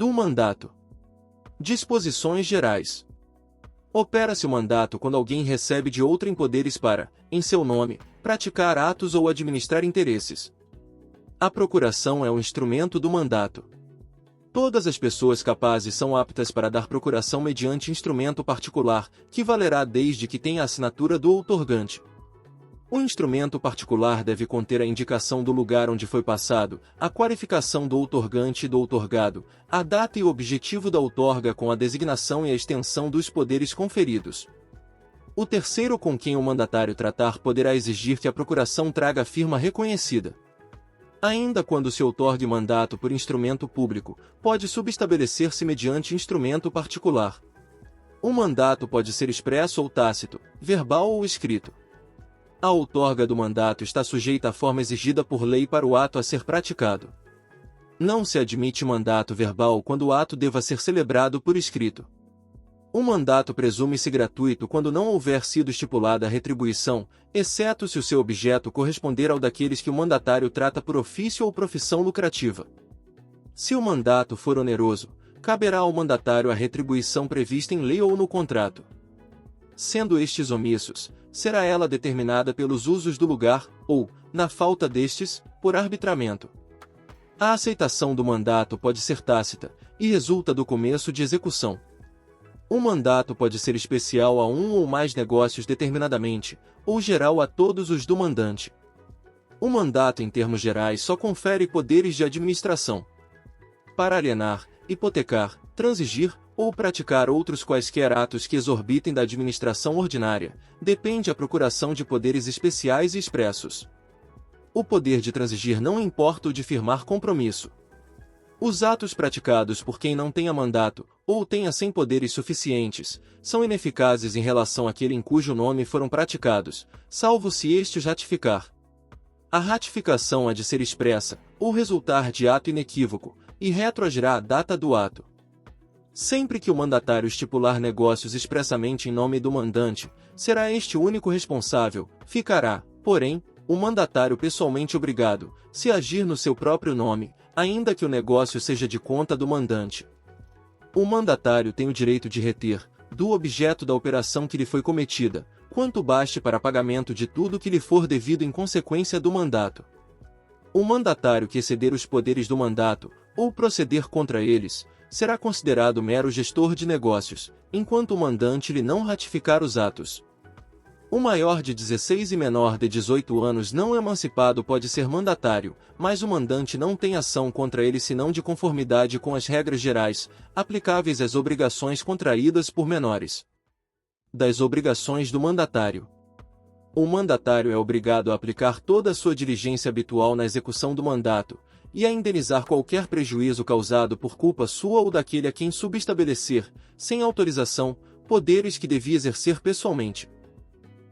do mandato. Disposições gerais. Opera-se o mandato quando alguém recebe de outrem poderes para, em seu nome, praticar atos ou administrar interesses. A procuração é o instrumento do mandato. Todas as pessoas capazes são aptas para dar procuração mediante instrumento particular, que valerá desde que tenha a assinatura do outorgante. O instrumento particular deve conter a indicação do lugar onde foi passado, a qualificação do outorgante e do outorgado, a data e o objetivo da outorga com a designação e a extensão dos poderes conferidos. O terceiro com quem o mandatário tratar poderá exigir que a procuração traga a firma reconhecida. Ainda quando se outorgue mandato por instrumento público, pode subestabelecer-se mediante instrumento particular. O mandato pode ser expresso ou tácito, verbal ou escrito. A outorga do mandato está sujeita à forma exigida por lei para o ato a ser praticado. Não se admite mandato verbal quando o ato deva ser celebrado por escrito. O mandato presume-se gratuito quando não houver sido estipulada a retribuição, exceto se o seu objeto corresponder ao daqueles que o mandatário trata por ofício ou profissão lucrativa. Se o mandato for oneroso, caberá ao mandatário a retribuição prevista em lei ou no contrato. Sendo estes omissos, será ela determinada pelos usos do lugar, ou, na falta destes, por arbitramento. A aceitação do mandato pode ser tácita, e resulta do começo de execução. O mandato pode ser especial a um ou mais negócios determinadamente, ou geral a todos os do mandante. O mandato em termos gerais só confere poderes de administração. Para alienar, hipotecar, transigir, ou praticar outros quaisquer atos que exorbitem da administração ordinária, depende a procuração de poderes especiais e expressos. O poder de transigir não importa o de firmar compromisso. Os atos praticados por quem não tenha mandato, ou tenha sem poderes suficientes, são ineficazes em relação àquele em cujo nome foram praticados, salvo se este os ratificar. A ratificação há de ser expressa, ou resultar de ato inequívoco, e retroagirá a data do ato. Sempre que o mandatário estipular negócios expressamente em nome do mandante, será este o único responsável, ficará, porém, o mandatário pessoalmente obrigado, se agir no seu próprio nome, ainda que o negócio seja de conta do mandante. O mandatário tem o direito de reter, do objeto da operação que lhe foi cometida, quanto baste para pagamento de tudo que lhe for devido em consequência do mandato. O mandatário que exceder os poderes do mandato, ou proceder contra eles, será considerado mero gestor de negócios, enquanto o mandante lhe não ratificar os atos. O maior de 16 e menor de 18 anos não emancipado pode ser mandatário, mas o mandante não tem ação contra ele senão de conformidade com as regras gerais, aplicáveis às obrigações contraídas por menores. Das obrigações do mandatário. O mandatário é obrigado a aplicar toda a sua diligência habitual na execução do mandato, e a indenizar qualquer prejuízo causado por culpa sua ou daquele a quem subestabelecer, sem autorização, poderes que devia exercer pessoalmente.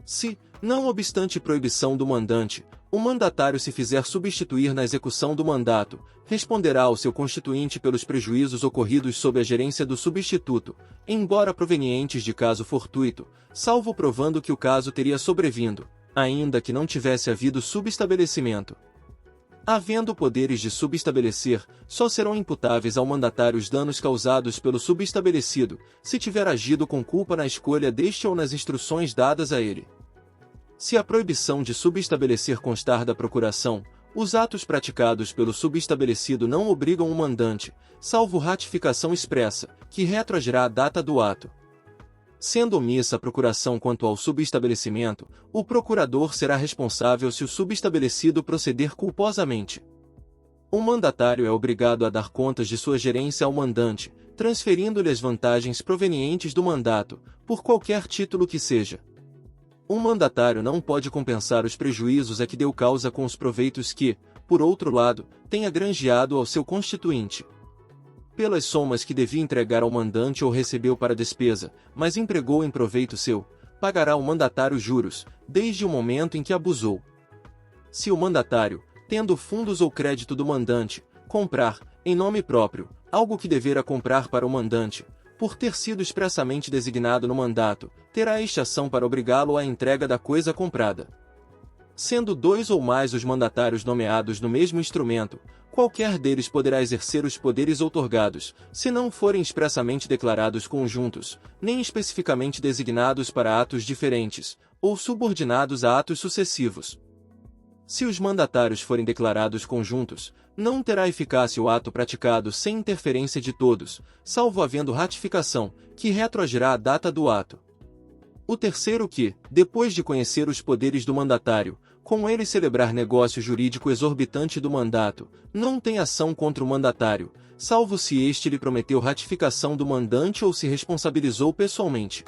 Se, não obstante proibição do mandante, o mandatário se fizer substituir na execução do mandato, responderá ao seu constituinte pelos prejuízos ocorridos sob a gerência do substituto, embora provenientes de caso fortuito, salvo provando que o caso teria sobrevindo, ainda que não tivesse havido subestabelecimento. Havendo poderes de subestabelecer, só serão imputáveis ao mandatário os danos causados pelo subestabelecido, se tiver agido com culpa na escolha deste ou nas instruções dadas a ele. Se a proibição de subestabelecer constar da procuração, os atos praticados pelo subestabelecido não obrigam o mandante, salvo ratificação expressa, que retroagirá a data do ato. Sendo omissa a procuração quanto ao subestabelecimento, o procurador será responsável se o subestabelecido proceder culposamente. O mandatário é obrigado a dar contas de sua gerência ao mandante, transferindo-lhe as vantagens provenientes do mandato, por qualquer título que seja. O mandatário não pode compensar os prejuízos a que deu causa com os proveitos que, por outro lado, tenha granjeado ao seu constituinte. Pelas somas que devia entregar ao mandante ou recebeu para despesa, mas empregou em proveito seu, pagará o mandatário juros, desde o momento em que abusou. Se o mandatário, tendo fundos ou crédito do mandante, comprar, em nome próprio, algo que devera comprar para o mandante, por ter sido expressamente designado no mandato, terá este ação para obrigá-lo à entrega da coisa comprada. Sendo dois ou mais os mandatários nomeados no mesmo instrumento, qualquer deles poderá exercer os poderes outorgados, se não forem expressamente declarados conjuntos, nem especificamente designados para atos diferentes, ou subordinados a atos sucessivos. Se os mandatários forem declarados conjuntos, não terá eficácia o ato praticado sem interferência de todos, salvo havendo ratificação, que retroagirá a data do ato. O terceiro que, depois de conhecer os poderes do mandatário, com ele celebrar negócio jurídico exorbitante do mandato, não tem ação contra o mandatário, salvo se este lhe prometeu ratificação do mandante ou se responsabilizou pessoalmente.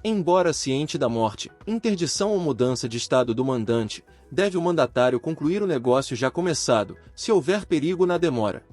Embora ciente da morte, interdição ou mudança de estado do mandante, deve o mandatário concluir o negócio já começado, se houver perigo na demora.